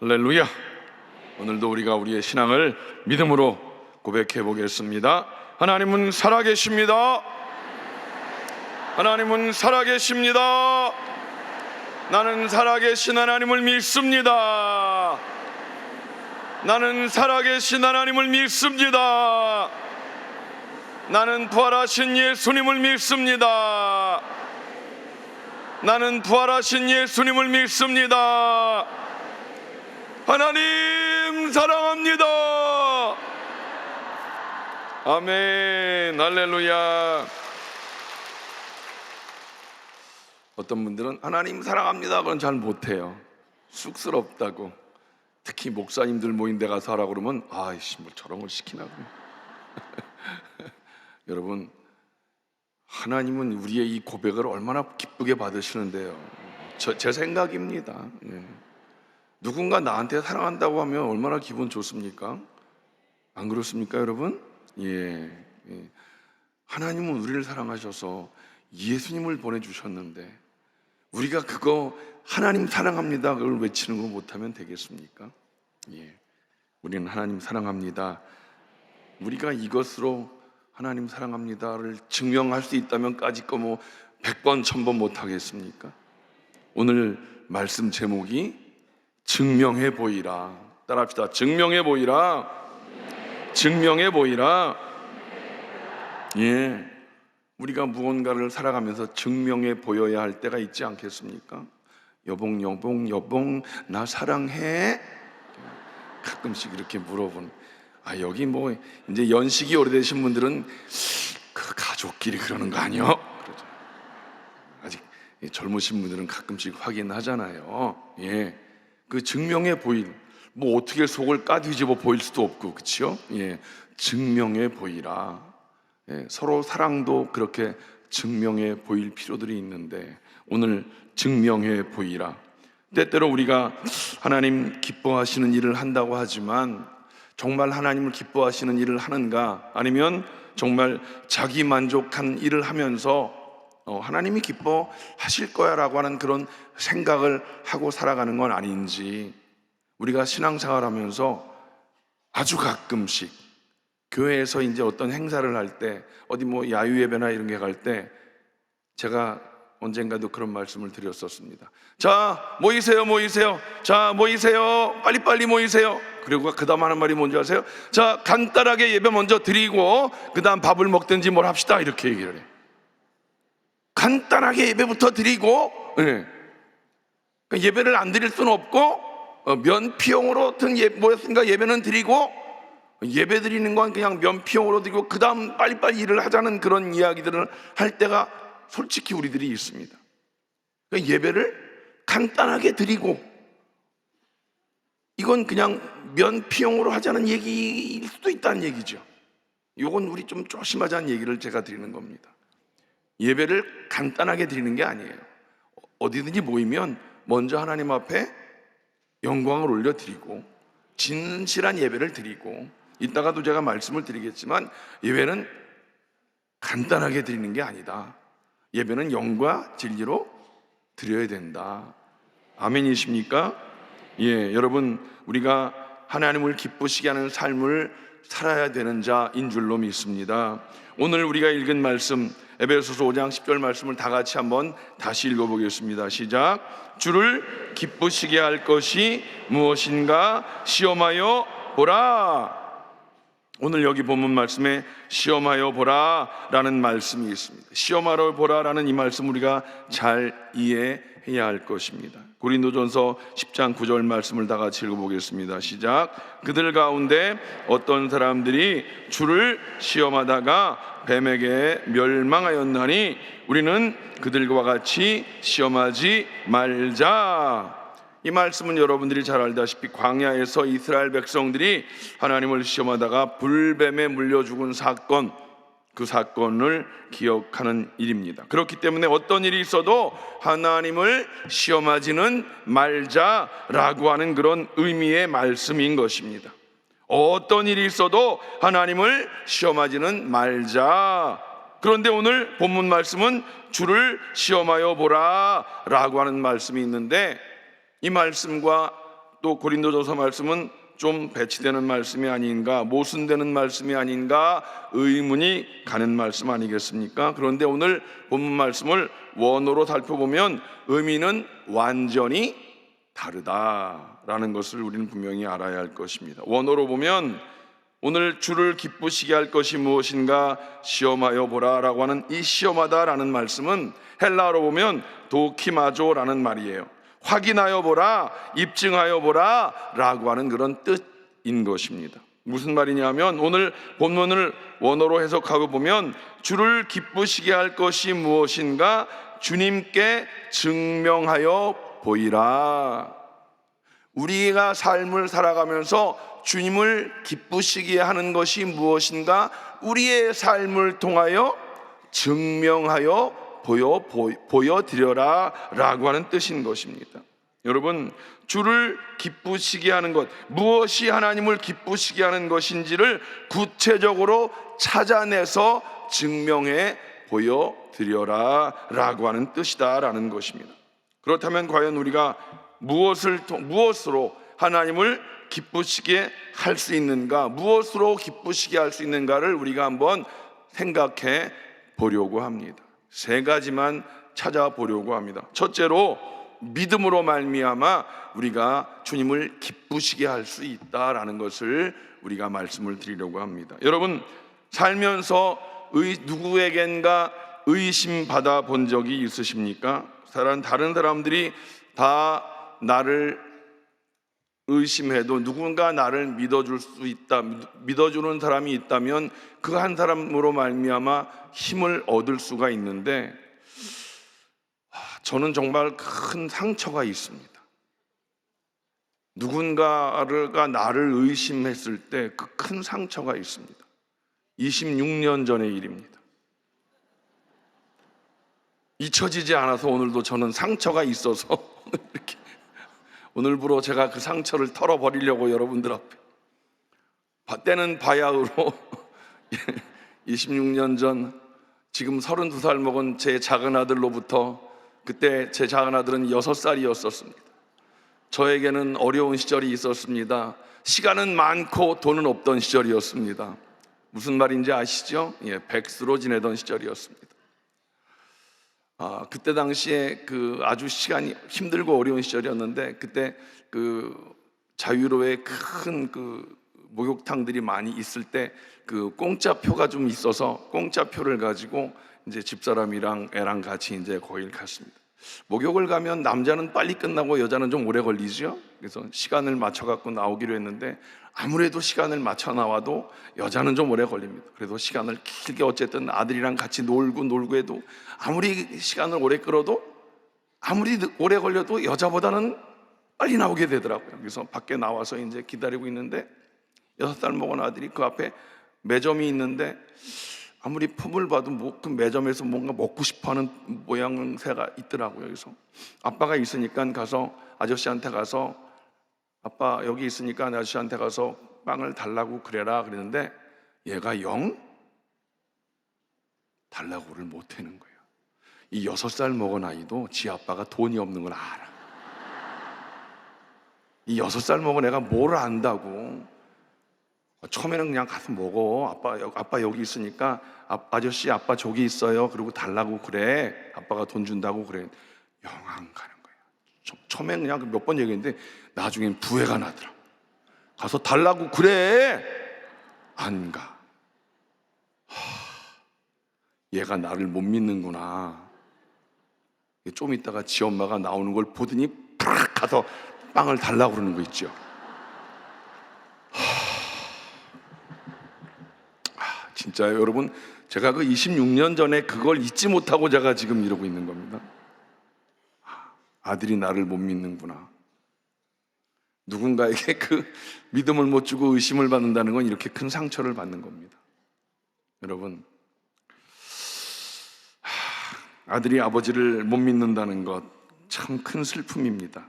할렐루야. 오늘도 우리가 우리의 신앙을 믿음으로 고백해 보겠습니다. 하나님은 살아계십니다. 하나님은 살아계십니다. 나는 살아계신 하나님을 믿습니다. 나는 살아계신 하나님을 믿습니다. 나는 부활하신 예수님을 믿습니다. 나는 부활하신 예수님을 믿습니다. 하나님 사랑합니다. 아멘. 할렐루야. 어떤 분들은 하나님 사랑합니다 그건 잘 못해요. 쑥스럽다고. 특히 목사님들 모인 데 가서 하라고 그러면 아이씨 뭐 저런 걸 시키나. 여러분, 하나님은 우리의 이 고백을 얼마나 기쁘게 받으시는데요. 제 생각입니다. 누군가 나한테 사랑한다고 하면 얼마나 기분 좋습니까? 안 그렇습니까, 여러분? 하나님은 우리를 사랑하셔서 예수님을 보내주셨는데 우리가 그거 하나님 사랑합니다 그걸 외치는 거 못하면 되겠습니까? 우리는 하나님 사랑합니다. 우리가 이것으로 하나님 사랑합니다를 증명할 수 있다면 까짓 거 뭐 100번 1000번 못하겠습니까? 오늘 말씀 제목이 증명해 보이라. 따라합시다. 증명해 보이라. 증명해 보이라. 우리가 무언가를 살아가면서 증명해 보여야 할 때가 있지 않겠습니까? 여봉 여봉 여봉 나 사랑해. 가끔씩 이렇게 물어보는. 여기 뭐 이제 연식이 오래되신 분들은 그 가족끼리 그러는 거 아니요? 그러죠. 아직 젊으신 분들은 가끔씩 확인하잖아요. 그 증명해 보일, 뭐 어떻게 속을 까뒤집어 보일 수도 없고, 그렇죠? 증명해 보이라. 서로 사랑도 그렇게 증명해 보일 필요들이 있는데 오늘 증명해 보이라. 때때로 우리가 하나님 기뻐하시는 일을 한다고 하지만 정말 하나님을 기뻐하시는 일을 하는가, 아니면 정말 자기 만족한 일을 하면서 하나님이 기뻐하실 거야 라고 하는 그런 생각을 하고 살아가는 건 아닌지. 우리가 신앙생활 하면서 아주 가끔씩 교회에서 이제 어떤 행사를 할 때, 어디 뭐 야유예배나 이런 게 갈 때 제가 언젠가도 그런 말씀을 드렸었습니다. 자, 모이세요, 모이세요. 자, 모이세요. 빨리빨리 모이세요. 그리고 그 다음 하는 말이 뭔지 아세요? 자, 간단하게 예배 먼저 드리고 그 다음 밥을 먹든지 뭘 합시다, 이렇게 얘기를 해요. 간단하게 예배부터 드리고, 예배를 안 드릴 수는 없고, 면피용으로 뭐였습니까? 예배는 드리고, 예배 드리는 건 그냥 면피용으로 드리고 그 다음 빨리빨리 일을 하자는 그런 이야기들을 할 때가 솔직히 우리들이 있습니다. 그러니까 예배를 간단하게 드리고, 이건 그냥 면피용으로 하자는 얘기일 수도 있다는 얘기죠. 이건 우리 좀 조심하자는 얘기를 제가 드리는 겁니다. 예배를 간단하게 드리는 게 아니에요. 어디든지 모이면 먼저 하나님 앞에 영광을 올려드리고 진실한 예배를 드리고, 이따가도 제가 말씀을 드리겠지만 예배는 간단하게 드리는 게 아니다. 예배는 영과 진리로 드려야 된다. 아멘이십니까? 여러분, 우리가 하나님을 기쁘시게 하는 삶을 살아야 되는 자인 줄로 믿습니다. 오늘 우리가 읽은 말씀, 에베소서 5장 10절 말씀을 다 같이 한번 다시 읽어보겠습니다. 시작. 주를 기쁘시게 할 것이 무엇인가 시험하여 보라. 오늘 여기 본문 말씀에 시험하여 보라 라는 말씀이 있습니다. 시험하여 보라 라는 이 말씀 우리가 잘 이해해야 할 것입니다. 고린도전서 10장 9절 말씀을 다 같이 읽어보겠습니다. 시작. 그들 가운데 어떤 사람들이 주를 시험하다가 뱀에게 멸망하였나니 우리는 그들과 같이 시험하지 말자. 이 말씀은 여러분들이 잘 알다시피 광야에서 이스라엘 백성들이 하나님을 시험하다가 불뱀에 물려 죽은 사건, 그 사건을 기억하는 일입니다. 그렇기 때문에 어떤 일이 있어도 하나님을 시험하지는 말자라고 하는 그런 의미의 말씀인 것입니다. 어떤 일이 있어도 하나님을 시험하지는 말자. 그런데 오늘 본문 말씀은 주를 시험하여 보라 라고 하는 말씀이 있는데, 이 말씀과 또 고린도전서 말씀은 좀 배치되는 말씀이 아닌가, 모순되는 말씀이 아닌가 의문이 가는 말씀 아니겠습니까? 그런데 오늘 본문 말씀을 원어로 살펴보면 의미는 완전히 다르다라는 것을 우리는 분명히 알아야 할 것입니다. 원어로 보면 오늘 주를 기쁘시게 할 것이 무엇인가 시험하여 보라 라고 하는 이 시험하다 라는 말씀은 헬라어로 보면 도키마조라는 말이에요. 확인하여 보라, 입증하여 보라 라고 하는 그런 뜻인 것입니다. 무슨 말이냐면 오늘 본문을 원어로 해석하고 보면 주를 기쁘시게 할 것이 무엇인가 주님께 증명하여 보이라. 우리가 삶을 살아가면서 주님을 기쁘시게 하는 것이 무엇인가 우리의 삶을 통하여 증명하여 보여드려라 라고 하는 뜻인 것입니다. 여러분, 주를 기쁘시게 하는 것, 무엇이 하나님을 기쁘시게 하는 것인지를 구체적으로 찾아내서 증명해 보여드려라 라고 하는 뜻이다라는 것입니다. 그렇다면 과연 우리가 무엇으로 하나님을 기쁘시게 할 수 있는가, 무엇으로 기쁘시게 할 수 있는가를 우리가 한번 생각해 보려고 합니다. 세 가지만 찾아보려고 합니다. 첫째로 믿음으로 말미암아 우리가 주님을 기쁘시게 할 수 있다라는 것을 우리가 말씀을 드리려고 합니다. 여러분, 살면서 누구에겐가 의심받아 본 적이 있으십니까? 다른 사람들이 다 나를 의심해도 누군가 나를 믿어줄 수 있다, 믿어주는 사람이 있다면 그 한 사람으로 말미암아 힘을 얻을 수가 있는데 저는 정말 큰 상처가 있습니다. 누군가가 나를 의심했을 때 그 큰 상처가 있습니다. 26년 전의 일입니다. 잊혀지지 않아서 오늘도 저는 상처가 있어서 이렇게 오늘부로 제가 그 상처를 털어버리려고 여러분들 앞에 때는 바야흐로 26년 전 지금 32살 먹은 제 작은 아들로부터 그때 제 작은 아들은 6살이었었습니다. 저에게는 어려운 시절이 있었습니다. 시간은 많고 돈은 없던 시절이었습니다. 무슨 말인지 아시죠? 백수로 지내던 시절이었습니다. 그때 당시에 아주 시간이 힘들고 어려운 시절이었는데 그때 자유로의 큰 목욕탕들이 많이 있을 때 공짜표가 좀 있어서 공짜표를 가지고 이제 집사람이랑 애랑 같이 이제 거길 갔습니다. 목욕을 가면 남자는 빨리 끝나고 여자는 좀 오래 걸리죠. 그래서 시간을 맞춰 갖고 나오기로 했는데 아무래도 시간을 맞춰 나와도 여자는 좀 오래 걸립니다. 그래도 시간을 길게 어쨌든 아들이랑 같이 놀고 해도 아무리 시간을 오래 끌어도 아무리 오래 걸려도 여자보다는 빨리 나오게 되더라고요. 그래서 밖에 나와서 이제 기다리고 있는데 6살 먹은 아들이 그 앞에 매점이 있는데 아무리 품을 봐도 그 매점에서 뭔가 먹고 싶어하는 모양새가 있더라고요. 그래서 아빠가 있으니까 가서 아저씨한테 가서 아빠 여기 있으니까 아저씨한테 가서 빵을 달라고 그래라 그랬는데 얘가 영 달라고를 못하는 거예요. 이 6살 먹은 아이도 지 아빠가 돈이 없는 걸 알아. 이 6살 먹은 애가 뭘 안다고. 처음에는 그냥 가서 먹어. 아빠 여기 있으니까 아저씨 아빠 저기 있어요. 그리고 달라고 그래. 아빠가 돈 준다고 그래. 영 안 가는 거예요. 처음에는 그냥 몇 번 얘기했는데 나중엔 부해가 나더라. 가서 달라고 그래. 안 가. 얘가 나를 못 믿는구나. 좀 있다가 지 엄마가 나오는 걸 보더니 팍 가서 빵을 달라고 그러는 거 있죠. 진짜요, 여러분. 제가 26년 전에 그걸 잊지 못하고 제가 지금 이러고 있는 겁니다. 아들이 나를 못 믿는구나. 누군가에게 믿음을 못 주고 의심을 받는다는 건 이렇게 큰 상처를 받는 겁니다. 여러분, 아들이 아버지를 못 믿는다는 것 참 큰 슬픔입니다.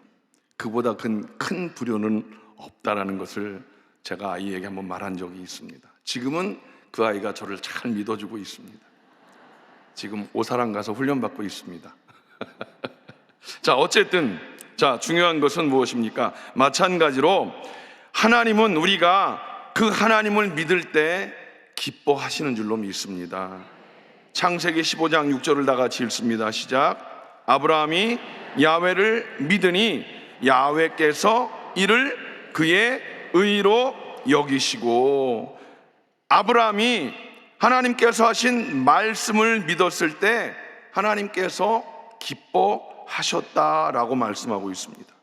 그보다 큰 불효는 없다라는 것을 제가 아이에게 한번 말한 적이 있습니다. 지금은 그 아이가 저를 잘 믿어주고 있습니다. 지금 오사랑 가서 훈련받고 있습니다. 자, 어쨌든 자, 중요한 것은 무엇입니까? 마찬가지로 하나님은 우리가 그 하나님을 믿을 때 기뻐하시는 줄로 믿습니다. 창세기 15장 6절을 다 같이 읽습니다. 시작. 아브라함이 야훼를 믿으니 야훼께서 이를 그의 의로 여기시고, 아브라함이 하나님께서 하신 말씀을 믿었을 때 하나님께서 기뻐하셨다라고 말씀하고 있습니다.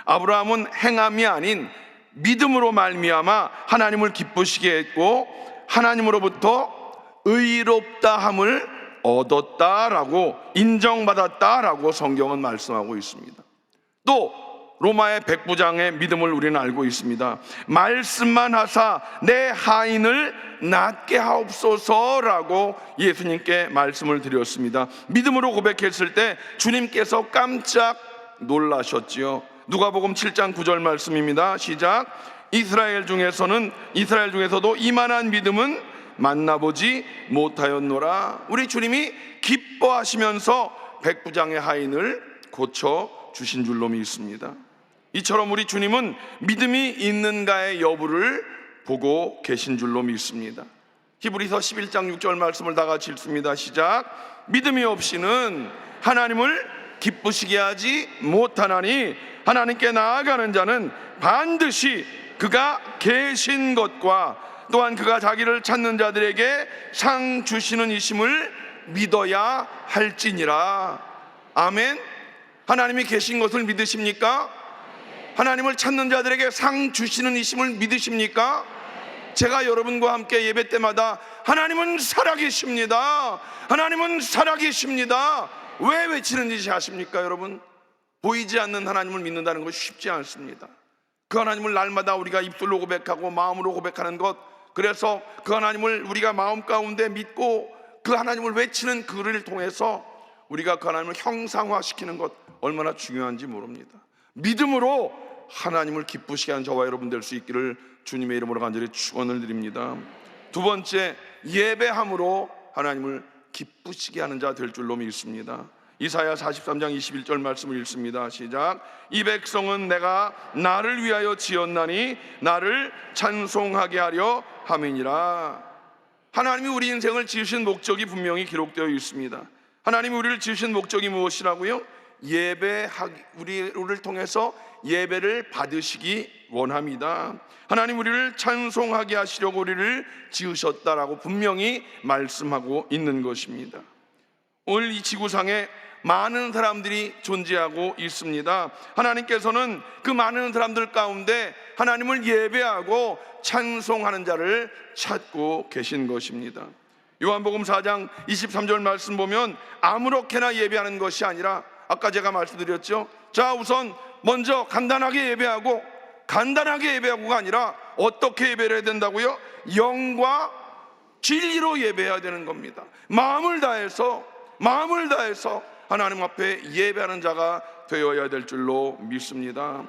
아브라함은 행함이 아닌 믿음으로 말미암아 하나님을 기쁘시게 했고 하나님으로부터 의롭다함을 얻었다라고, 인정받았다라고 성경은 말씀하고 있습니다. 또 로마의 백부장의 믿음을 우리는 알고 있습니다. 말씀만 하사 내 하인을 낫게 하옵소서라고 예수님께 말씀을 드렸습니다. 믿음으로 고백했을 때 주님께서 깜짝 놀라셨지요. 누가복음 7장 9절 말씀입니다. 시작. 이스라엘 중에서도 이만한 믿음은 만나보지 못하였노라. 우리 주님이 기뻐하시면서 백부장의 하인을 고쳐 주신 줄로 믿습니다. 이처럼 우리 주님은 믿음이 있는가의 여부를 보고 계신 줄로 믿습니다. 히브리서 11장 6절 말씀을 다 같이 읽습니다. 시작. 믿음이 없이는 하나님을 기쁘시게 하지 못하나니 하나님께 나아가는 자는 반드시 그가 계신 것과 또한 그가 자기를 찾는 자들에게 상 주시는 이심을 믿어야 할지니라. 아멘. 하나님이 계신 것을 믿으십니까? 하나님을 찾는 자들에게 상 주시는 이심을 믿으십니까? 제가 여러분과 함께 예배 때마다 하나님은 살아계십니다, 하나님은 살아계십니다, 왜 외치는지 아십니까? 여러분, 보이지 않는 하나님을 믿는다는 것이 쉽지 않습니다. 그 하나님을 날마다 우리가 입술로 고백하고 마음으로 고백하는 것, 그래서 그 하나님을 우리가 마음 가운데 믿고 그 하나님을 외치는 그를 통해서 우리가 그 하나님을 형상화시키는 것 얼마나 중요한지 모릅니다. 믿음으로 하나님을 기쁘시게 하는 저와 여러분 될 수 있기를 주님의 이름으로 간절히 축원을 드립니다. 두 번째, 예배함으로 하나님을 기쁘시게 하는 자 될 줄로 믿습니다. 이사야 43장 21절 말씀을 읽습니다. 시작. 이 백성은 내가 나를 위하여 지었나니 나를 찬송하게 하려 함이니라. 하나님이 우리 인생을 지으신 목적이 분명히 기록되어 있습니다. 하나님이 우리를 지으신 목적이 무엇이라고요? 우리를 통해서 예배를 받으시기 원합니다. 하나님 우리를 찬송하게 하시려고 우리를 지으셨다라고 분명히 말씀하고 있는 것입니다. 오늘 이 지구상에 많은 사람들이 존재하고 있습니다. 하나님께서는 그 많은 사람들 가운데 하나님을 예배하고 찬송하는 자를 찾고 계신 것입니다. 요한복음 4장 23절 말씀 보면 아무렇게나 예배하는 것이 아니라, 아까 제가 말씀드렸죠. 자, 우선 먼저 간단하게 예배하고가 아니라 어떻게 예배를 해야 된다고요? 영과 진리로 예배해야 되는 겁니다. 마음을 다해서 하나님 앞에 예배하는 자가 되어야 될 줄로 믿습니다.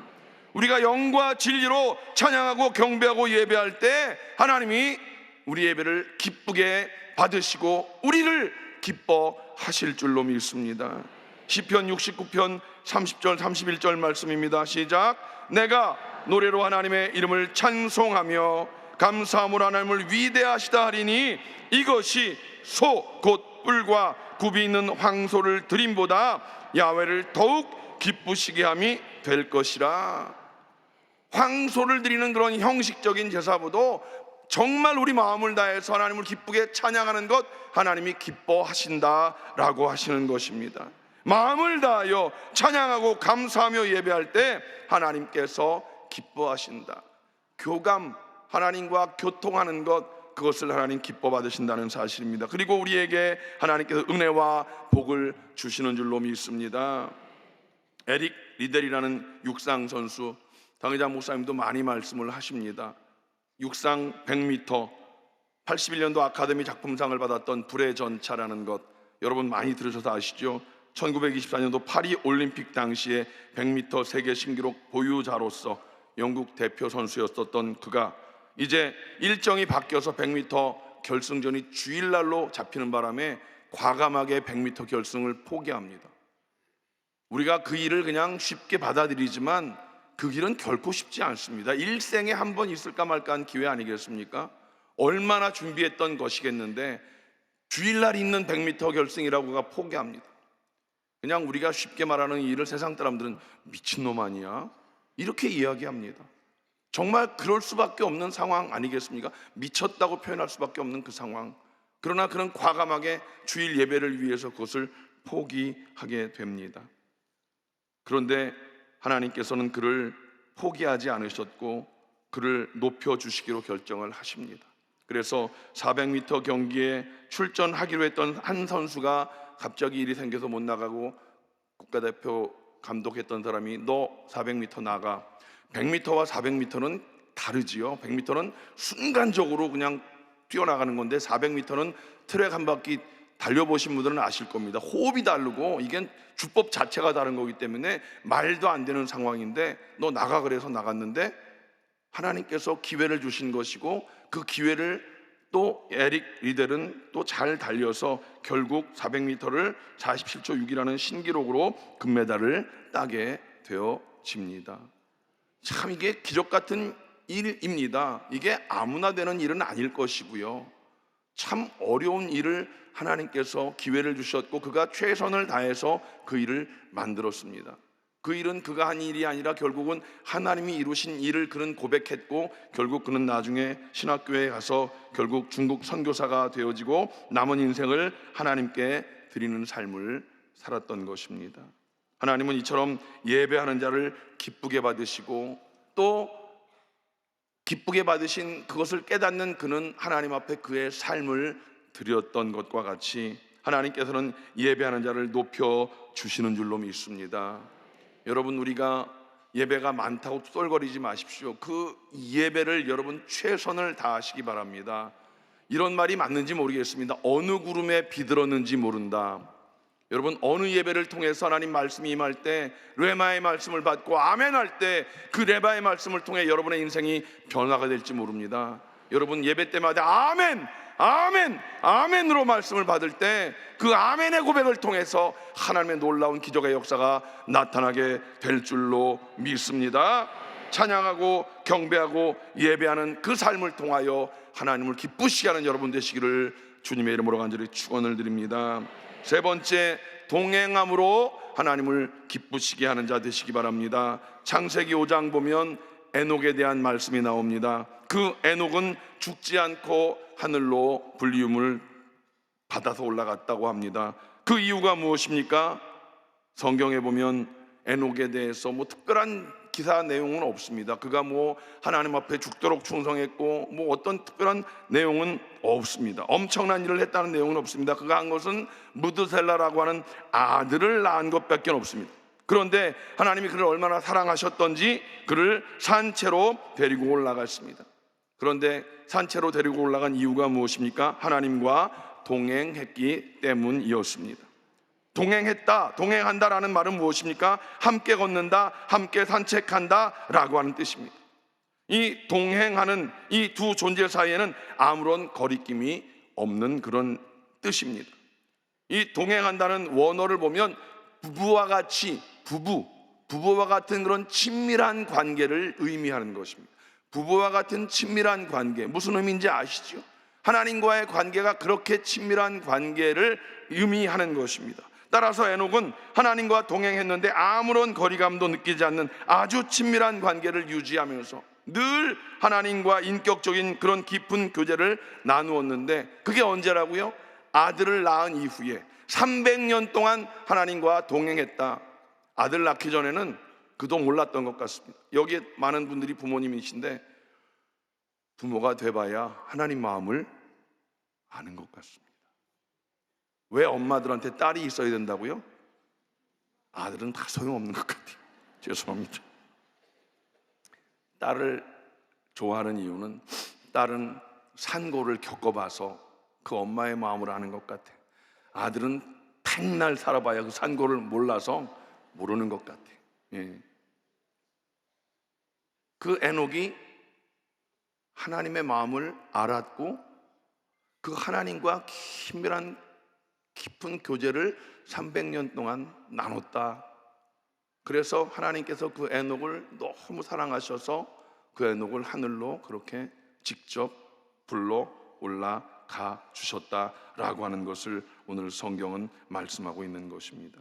우리가 영과 진리로 찬양하고 경배하고 예배할 때 하나님이 우리 예배를 기쁘게 받으시고 우리를 기뻐하실 줄로 믿습니다. 시편 69편 30절 31절 말씀입니다. 시작. 내가 노래로 하나님의 이름을 찬송하며 감사함으로 하나님을 위대하시다 하리니 이것이 소 곧 뿔과 굽이 있는 황소를 드림보다 야훼를 더욱 기쁘시게 함이 될 것이라. 황소를 드리는 그런 형식적인 제사보다 정말 우리 마음을 다해서 하나님을 기쁘게 찬양하는 것, 하나님이 기뻐하신다라고 하시는 것입니다. 마음을 다하여 찬양하고 감사하며 예배할 때 하나님께서 기뻐하신다. 교감, 하나님과 교통하는 것, 그것을 하나님 기뻐 받으신다는 사실입니다. 그리고 우리에게 하나님께서 은혜와 복을 주시는 줄로 믿습니다. 에릭 리델이라는 육상 선수, 당회장 목사님도 많이 말씀을 하십니다. 육상 100m 81년도 아카데미 작품상을 받았던 불의 전차라는 것, 여러분 많이 들으셔서 아시죠? 1924년도 파리 올림픽 당시에 100m 세계 신기록 보유자로서 영국 대표 선수였었던 그가 이제 일정이 바뀌어서 100m 결승전이 주일날로 잡히는 바람에 과감하게 100m 결승을 포기합니다. 우리가 그 일을 그냥 쉽게 받아들이지만 그 길은 결코 쉽지 않습니다. 일생에 한 번 있을까 말까 한 기회 아니겠습니까? 얼마나 준비했던 것이겠는데 주일날 있는 100m 결승이라고가 포기합니다. 그냥 우리가 쉽게 말하는 이 일을 세상 사람들은 미친놈 아니야? 이렇게 이야기합니다. 정말 그럴 수밖에 없는 상황 아니겠습니까? 미쳤다고 표현할 수밖에 없는 그 상황. 그러나 그는 과감하게 주일 예배를 위해서 그것을 포기하게 됩니다. 그런데 하나님께서는 그를 포기하지 않으셨고 그를 높여주시기로 결정을 하십니다. 그래서 400m 경기에 출전하기로 했던 한 선수가 갑자기 일이 생겨서 못 나가고 국가대표 감독했던 사람이 너 400m 나가. 100m와 400m는 다르지요. 100m는 순간적으로 그냥 뛰어나가는 건데 400m는 트랙 한 바퀴 달려보신 분들은 아실 겁니다. 호흡이 다르고 이게 주법 자체가 다른 거기 때문에 말도 안 되는 상황인데 너 나가 그래서 나갔는데 하나님께서 기회를 주신 것이고 그 기회를 또 에릭 리델은 또 잘 달려서 결국 400m를 47초 6이라는 신기록으로 금메달을 따게 되어집니다. 참 이게 기적 같은 일입니다. 이게 아무나 되는 일은 아닐 것이고요. 참 어려운 일을 하나님께서 기회를 주셨고 그가 최선을 다해서 그 일을 만들었습니다. 그 일은 그가 한 일이 아니라 결국은 하나님이 이루신 일을 그는 고백했고 결국 그는 나중에 신학교에 가서 결국 중국 선교사가 되어지고 남은 인생을 하나님께 드리는 삶을 살았던 것입니다. 하나님은 이처럼 예배하는 자를 기쁘게 받으시고 또 기쁘게 받으신 그것을 깨닫는 그는 하나님 앞에 그의 삶을 드렸던 것과 같이 하나님께서는 예배하는 자를 높여 주시는 줄로 믿습니다. 여러분, 우리가 예배가 많다고 쏠거리지 마십시오. 그 예배를 여러분 최선을 다하시기 바랍니다. 이런 말이 맞는지 모르겠습니다. 어느 구름에 비들었는지 모른다. 여러분, 어느 예배를 통해서 하나님 말씀이 임할 때 레마의 말씀을 받고 아멘 할 때 그 레마의 말씀을 통해 여러분의 인생이 변화가 될지 모릅니다. 여러분 예배 때마다 아멘 아멘 아멘으로 말씀을 받을 때 그 아멘의 고백을 통해서 하나님의 놀라운 기적의 역사가 나타나게 될 줄로 믿습니다. 찬양하고 경배하고 예배하는 그 삶을 통하여 하나님을 기쁘시게 하는 여러분 되시기를 주님의 이름으로 간절히 축원을 드립니다. 세 번째, 동행함으로 하나님을 기쁘시게 하는 자 되시기 바랍니다. 창세기 5장 보면 에녹에 대한 말씀이 나옵니다. 그 에녹은 죽지 않고 하늘로 불리움을 받아서 올라갔다고 합니다. 그 이유가 무엇입니까? 성경에 보면 에녹에 대해서 특별한 기사 내용은 없습니다. 그가 하나님 앞에 죽도록 충성했고 어떤 특별한 내용은 없습니다. 엄청난 일을 했다는 내용은 없습니다. 그가 한 것은 무드셀라라고 하는 아들을 낳은 것밖에 없습니다. 그런데 하나님이 그를 얼마나 사랑하셨던지 그를 산채로 데리고 올라갔습니다. 그런데 산채로 데리고 올라간 이유가 무엇입니까? 하나님과 동행했기 때문이었습니다. 동행했다, 동행한다라는 말은 무엇입니까? 함께 걷는다, 함께 산책한다 라고 하는 뜻입니다. 이 동행하는 이 두 존재 사이에는 아무런 거리낌이 없는 그런 뜻입니다. 이 동행한다는 원어를 보면 부부와 같이 부부와 같은 그런 친밀한 관계를 의미하는 것입니다. 부부와 같은 친밀한 관계, 무슨 의미인지 아시죠? 하나님과의 관계가 그렇게 친밀한 관계를 의미하는 것입니다. 따라서 에녹은 하나님과 동행했는데 아무런 거리감도 느끼지 않는 아주 친밀한 관계를 유지하면서 늘 하나님과 인격적인 그런 깊은 교제를 나누었는데 그게 언제라고요? 아들을 낳은 이후에 300년 동안 하나님과 동행했다. 아들 낳기 전에는 그도 몰랐던 것 같습니다. 여기에 많은 분들이 부모님이신데 부모가 돼봐야 하나님 마음을 아는 것 같습니다. 왜 엄마들한테 딸이 있어야 된다고요? 아들은 다 소용없는 것 같아요. 죄송합니다. 딸을 좋아하는 이유는 딸은 산고를 겪어봐서 그 엄마의 마음을 아는 것 같아요. 아들은 백날 살아봐야 그 산고를 몰라서 모르는 것 같아요. 예. 그 에녹이 하나님의 마음을 알았고 그 하나님과 긴밀한 깊은 교제를 300년 동안 나눴다. 그래서 하나님께서 그 에녹을 너무 사랑하셔서 그 에녹을 하늘로 그렇게 직접 불러 올라가 주셨다라고 하는 것을 오늘 성경은 말씀하고 있는 것입니다.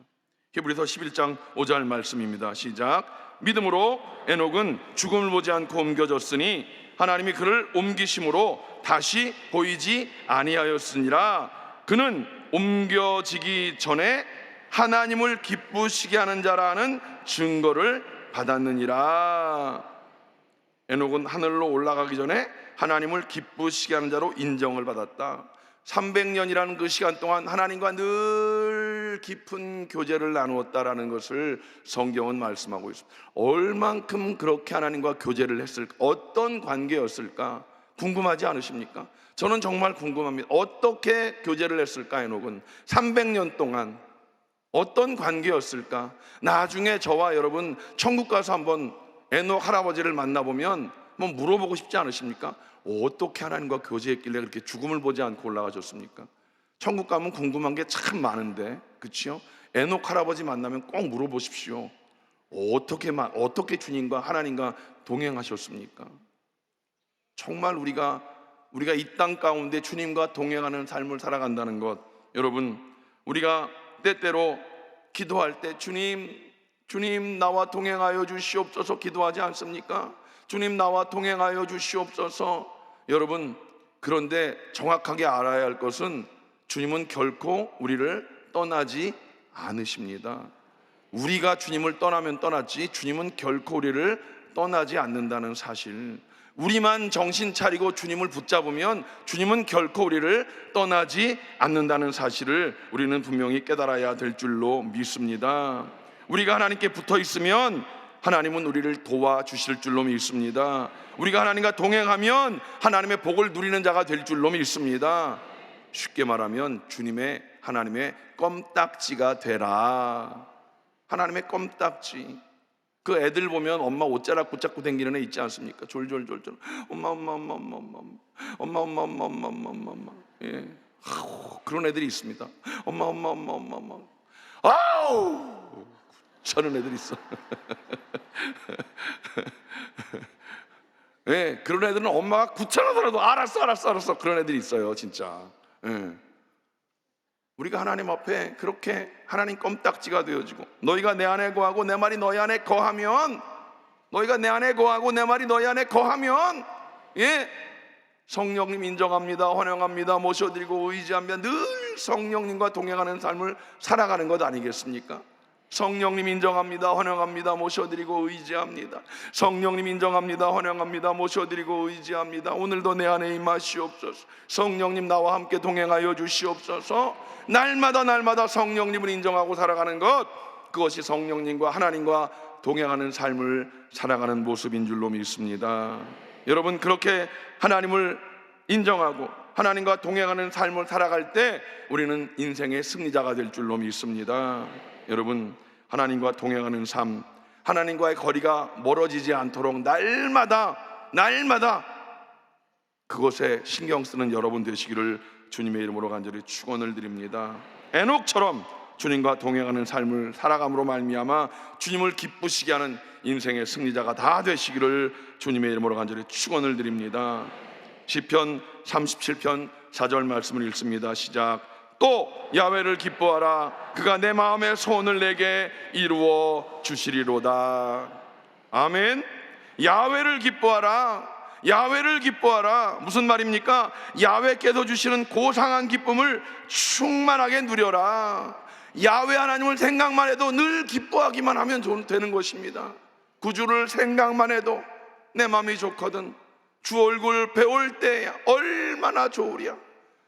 히브리서 11장 5절 말씀입니다. 시작. 믿음으로 에녹은 죽음을 보지 않고 옮겨졌으니 하나님이 그를 옮기심으로 다시 보이지 아니하였으니라. 그는 옮겨지기 전에 하나님을 기쁘시게 하는 자라는 증거를 받았느니라. 에녹은 하늘로 올라가기 전에 하나님을 기쁘시게 하는 자로 인정을 받았다. 300년이라는 그 시간 동안 하나님과 늘 깊은 교제를 나누었다라는 것을 성경은 말씀하고 있습니다. 얼만큼 그렇게 하나님과 교제를 했을까? 어떤 관계였을까? 궁금하지 않으십니까? 저는 정말 궁금합니다. 어떻게 교제를 했을까? 에녹은 300년 동안 어떤 관계였을까? 나중에 저와 여러분 천국 가서 한번 에녹 할아버지를 만나보면 뭐 물어보고 싶지 않으십니까? 어떻게 하나님과 교제했길래 그렇게 죽음을 보지 않고 올라가셨습니까? 천국 가면 궁금한 게 참 많은데, 그렇죠? 에녹 할아버지 만나면 꼭 물어보십시오. 어떻게 주님과 하나님과 동행하셨습니까? 정말 우리가 이 땅 가운데 주님과 동행하는 삶을 살아간다는 것, 여러분, 우리가 때때로 기도할 때 주님 나와 동행하여 주시옵소서 기도하지 않습니까? 주님 나와 동행하여 주시옵소서. 여러분, 그런데 정확하게 알아야 할 것은 주님은 결코 우리를 떠나지 않으십니다. 우리가 주님을 떠나면 떠났지 주님은 결코 우리를 떠나지 않는다는 사실, 우리만 정신 차리고 주님을 붙잡으면 주님은 결코 우리를 떠나지 않는다는 사실을 우리는 분명히 깨달아야 될 줄로 믿습니다. 우리가 하나님께 붙어 있으면 하나님은 우리를 도와주실 줄로 믿습니다. 우리가 하나님과 동행하면 하나님의 복을 누리는 자가 될 줄로 믿습니다. 쉽게 말하면 하나님의 껌딱지가 되라. 하나님의 껌딱지. 그 애들 보면 엄마 옷자락 붙잡고 다니는 애 있지 않습니까? 졸졸졸졸. 엄마. 예. 그런 애들이 있습니다. 엄마. 아우! 저런 애들이 있어. 예, 그런 애들은 엄마가 구차하더라도 알았어 그런 애들이 있어요, 진짜. 예. 우리가 하나님 앞에 그렇게 하나님 껌딱지가 되어지고, 너희가 내 안에 거하고 내 말이 너희 안에 거하면, 너희가 내 안에 거하고 내 말이 너희 안에 거하면, 예, 성령님 인정합니다, 환영합니다, 모셔드리고 의지합니다. 늘 성령님과 동행하는 삶을 살아가는 것 아니겠습니까? 성령님 인정합니다, 환영합니다, 모셔드리고 의지합니다. 성령님 인정합니다, 환영합니다, 모셔드리고 의지합니다. 오늘도 내 안에 임하시옵소서. 성령님 나와 함께 동행하여 주시옵소서. 날마다 성령님을 인정하고 살아가는 것, 그것이 성령님과 하나님과 동행하는 삶을 살아가는 모습인 줄로 믿습니다. 여러분, 그렇게 하나님을 인정하고 하나님과 동행하는 삶을 살아갈 때 우리는 인생의 승리자가 될 줄로 믿습니다. 여러분, 하나님과 동행하는 삶, 하나님과의 거리가 멀어지지 않도록 날마다 그것에 신경 쓰는 여러분 되시기를 주님의 이름으로 간절히 축원을 드립니다. 에녹처럼 주님과 동행하는 삶을 살아감으로 말미암아 주님을 기쁘시게 하는 인생의 승리자가 다 되시기를 주님의 이름으로 간절히 축원을 드립니다. 시편 37편 4절 말씀을 읽습니다. 시작. 또 야훼를 기뻐하라. 그가 내 마음의 소원을 내게 이루어 주시리로다. 아멘. 야훼를 기뻐하라. 야훼를 기뻐하라. 무슨 말입니까? 야훼께서 주시는 고상한 기쁨을 충만하게 누려라. 야훼 하나님을 생각만 해도 늘 기뻐하기만 하면 되는 것입니다. 구주를 생각만 해도 내 마음이 좋거든. 주 얼굴 배울 때 얼마나 좋으랴.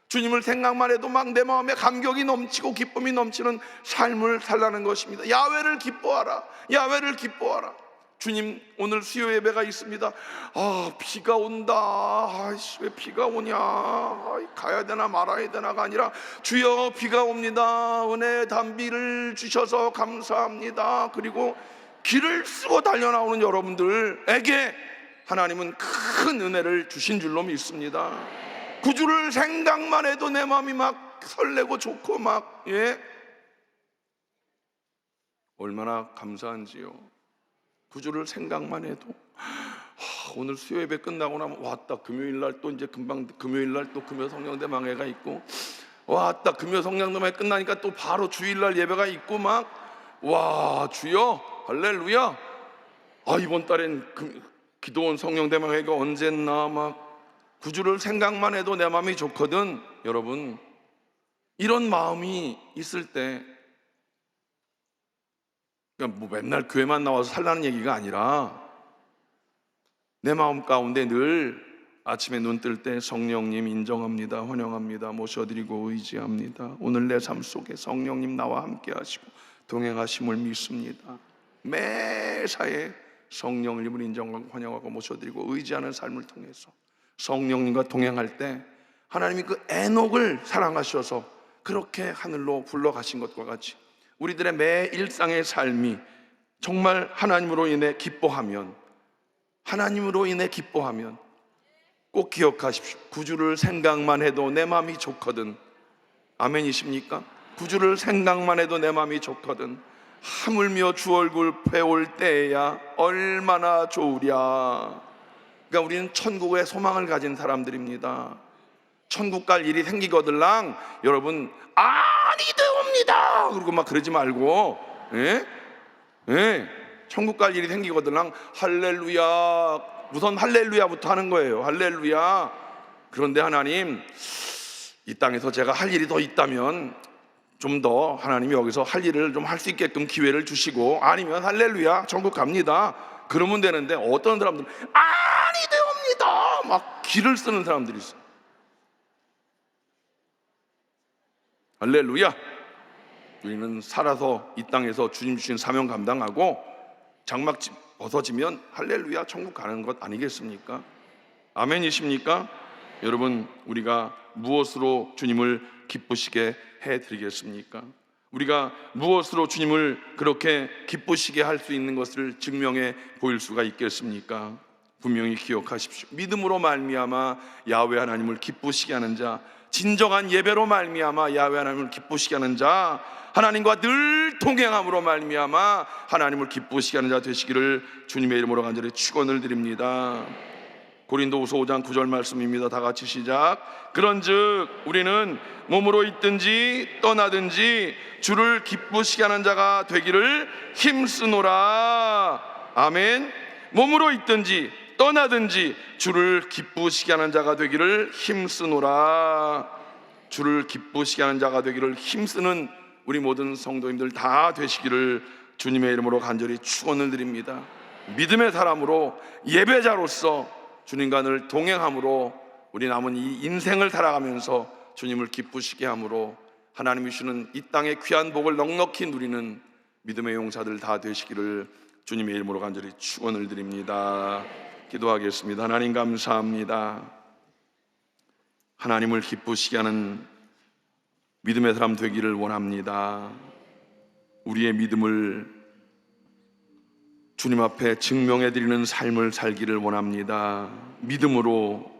주님을 생각만 해도 막 내 마음에 감격이 넘치고 기쁨이 넘치는 삶을 살라는 것입니다. 야훼를 기뻐하라. 야훼를 기뻐하라. 주님, 오늘 수요 예배가 있습니다. 비가 온다. 왜 비가 오냐. 가야 되나 말아야 되나가 아니라, 주여 비가 옵니다. 은혜의 단비를 주셔서 감사합니다. 그리고 길을 쓰고 달려나오는 여러분들에게 하나님은 큰 은혜를 주신 줄로 믿습니다. 구주를 생각만 해도 내 마음이 막 설레고 좋고 막, 예. 얼마나 감사한지요. 구주를 생각만 해도 오늘 수요 예배 끝나고 나면 왔다 금요일날 또 이제 금방 금요일날 또 금요 성령대망회가 있고, 왔다 금요 성령대망회 끝나니까 또 바로 주일날 예배가 있고, 막 와 주여 할렐루야, 이번 달엔 기도원 성령대망회가 언제나, 막 구주를 생각만 해도 내 마음이 좋거든. 여러분, 이런 마음이 있을 때 그냥 뭐 맨날 교회만 나와서 살라는 얘기가 아니라, 내 마음 가운데 늘 아침에 눈 뜰 때 성령님 인정합니다, 환영합니다, 모셔드리고 의지합니다. 오늘 내 삶 속에 성령님 나와 함께 하시고 동행하심을 믿습니다. 매사에 성령님을 인정하고 환영하고 모셔드리고 의지하는 삶을 통해서 성령님과 동행할 때 하나님이 그 에녹을 사랑하셔서 그렇게 하늘로 불러가신 것과 같이 우리들의 매 일상의 삶이 정말 하나님으로 인해 기뻐하면, 하나님으로 인해 기뻐하면 꼭 기억하십시오. 구주를 생각만 해도 내 마음이 좋거든. 아멘이십니까? 구주를 생각만 해도 내 마음이 좋거든. 하물며 주 얼굴 뵈올 때야 얼마나 좋으랴. 그러니까 우리는 천국의 소망을 가진 사람들입니다. 천국 갈 일이 생기거들랑 여러분 아니 되옵니다 그러고 막 그러지 말고, 천국 갈 일이 생기거들랑 할렐루야, 우선 할렐루야부터 하는 거예요. 할렐루야. 그런데 하나님, 이 땅에서 제가 할 일이 더 있다면 좀 더 하나님이 여기서 할 일을 좀 할 수 있게끔 기회를 주시고, 아니면 할렐루야 천국 갑니다 그러면 되는데, 어떤 사람들은 아니 되옵니다 막 기를 쓰는 사람들이 있어요. 할렐루야. 우리는 살아서 이 땅에서 주님 주신 사명 감당하고 장막 벗어지면 할렐루야 천국 가는 것 아니겠습니까? 아멘이십니까? 여러분, 우리가 무엇으로 주님을 기쁘시게 해드리겠습니까? 우리가 무엇으로 주님을 그렇게 기쁘시게 할 수 있는 것을 증명해 보일 수가 있겠습니까? 분명히 기억하십시오. 믿음으로 말미암아 야훼 하나님을 기쁘시게 하는 자, 진정한 예배로 말미암아 야훼 하나님을 기쁘시게 하는 자, 하나님과 늘 동행함으로 말미암아 하나님을 기쁘시게 하는 자 되시기를 주님의 이름으로 간절히 축원을 드립니다. 고린도후서 5장 9절 말씀입니다. 다 같이 시작. 그런즉 우리는 몸으로 있든지 떠나든지 주를 기쁘시게 하는 자가 되기를 힘쓰노라. 아멘. 몸으로 있든지 떠나든지 주를 기쁘시게 하는 자가 되기를 힘쓰노라. 주를 기쁘시게 하는 자가 되기를 힘쓰는 우리 모든 성도님들 다 되시기를 주님의 이름으로 간절히 축원을 드립니다. 믿음의 사람으로, 예배자로서 주님과 늘 동행함으로 우리 남은 이 인생을 살아가면서 주님을 기쁘시게 함으로 하나님이 주시는 이 땅의 귀한 복을 넉넉히 누리는 믿음의 용사들 다 되시기를 주님의 이름으로 간절히 축원을 드립니다. 기도하겠습니다. 하나님 감사합니다. 하나님을 기쁘시게 하는 믿음의 사람 되기를 원합니다. 우리의 믿음을 주님 앞에 증명해드리는 삶을 살기를 원합니다. 믿음으로,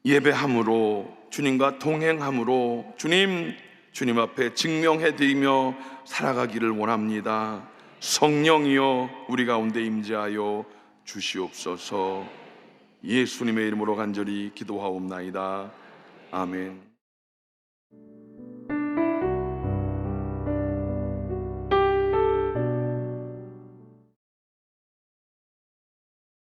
예배함으로, 주님과 동행함으로 주님 앞에 증명해드리며 살아가기를 원합니다. 성령이여 우리 가운데 임재하여 주시옵소서. 예수님의 이름으로 간절히 기도하옵나이다. 아멘.